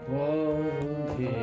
পরধে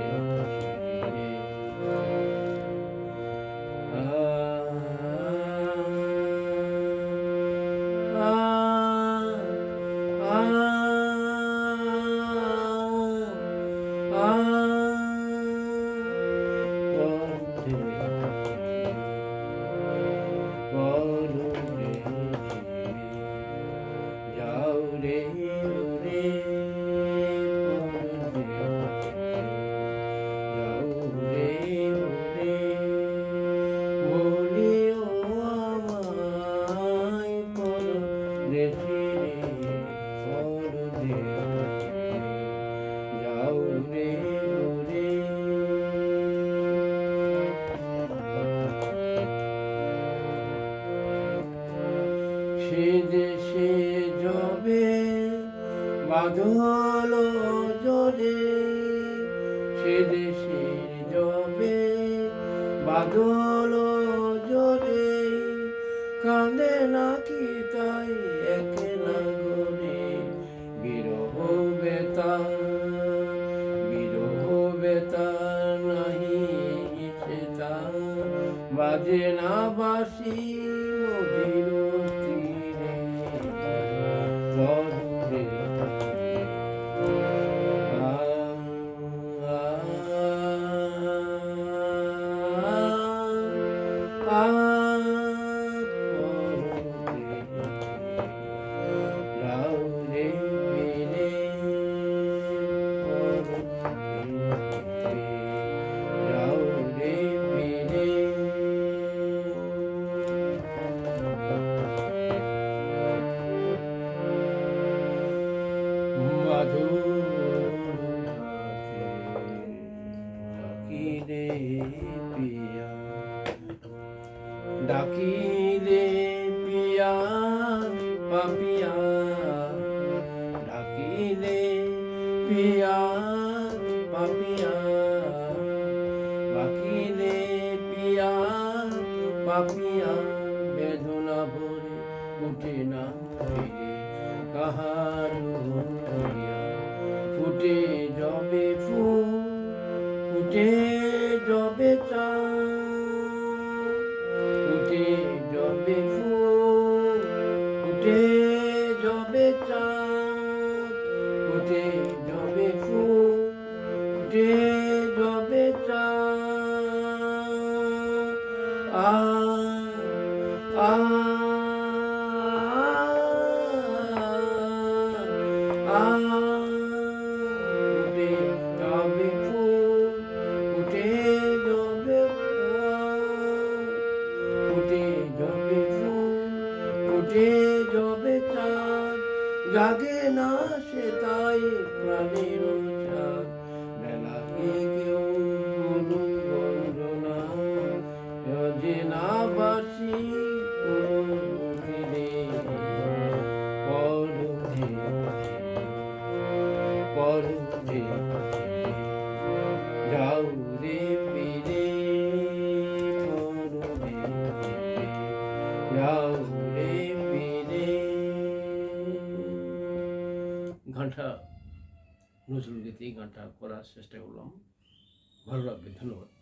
সে দেশে যবে বাদল জলে, সে দেশের যবে বাদল জলে, কাঁদে নাকি তাই একলা গরে, বিরহ বেতা নাহি সেতা, বাজে না বাসি নদীর তীরে, পরধে ডাকিলে পিয়া পাপিয়া, ডাকিলে পিয়া পাপিয়া, ডাকিলে পিয়া পাপিয়া, বেদনা ভরে উঠে না ফিরে কাহার হইয়া, ফুটে যবে ফুল, ফুটে যবে চাঁদ, ফুটে যবে ফুল, ফুটে যবে চাঁদ, ফুটে যবে ফুল, ফুটে যবে চাঁদ, জাগে না সে তাই প্রাণের চাঁদ, বেলাকে কেউ বলুন বন্দনা, যে না বাসি তীরে, পরধে পরধে যাও রে ফিরে, পরধে যাও রে ফিরে। গানটা নজরুল গীতি, গানটা করার চেষ্টা করলাম, ভালো লাগবে, ধন্যবাদ।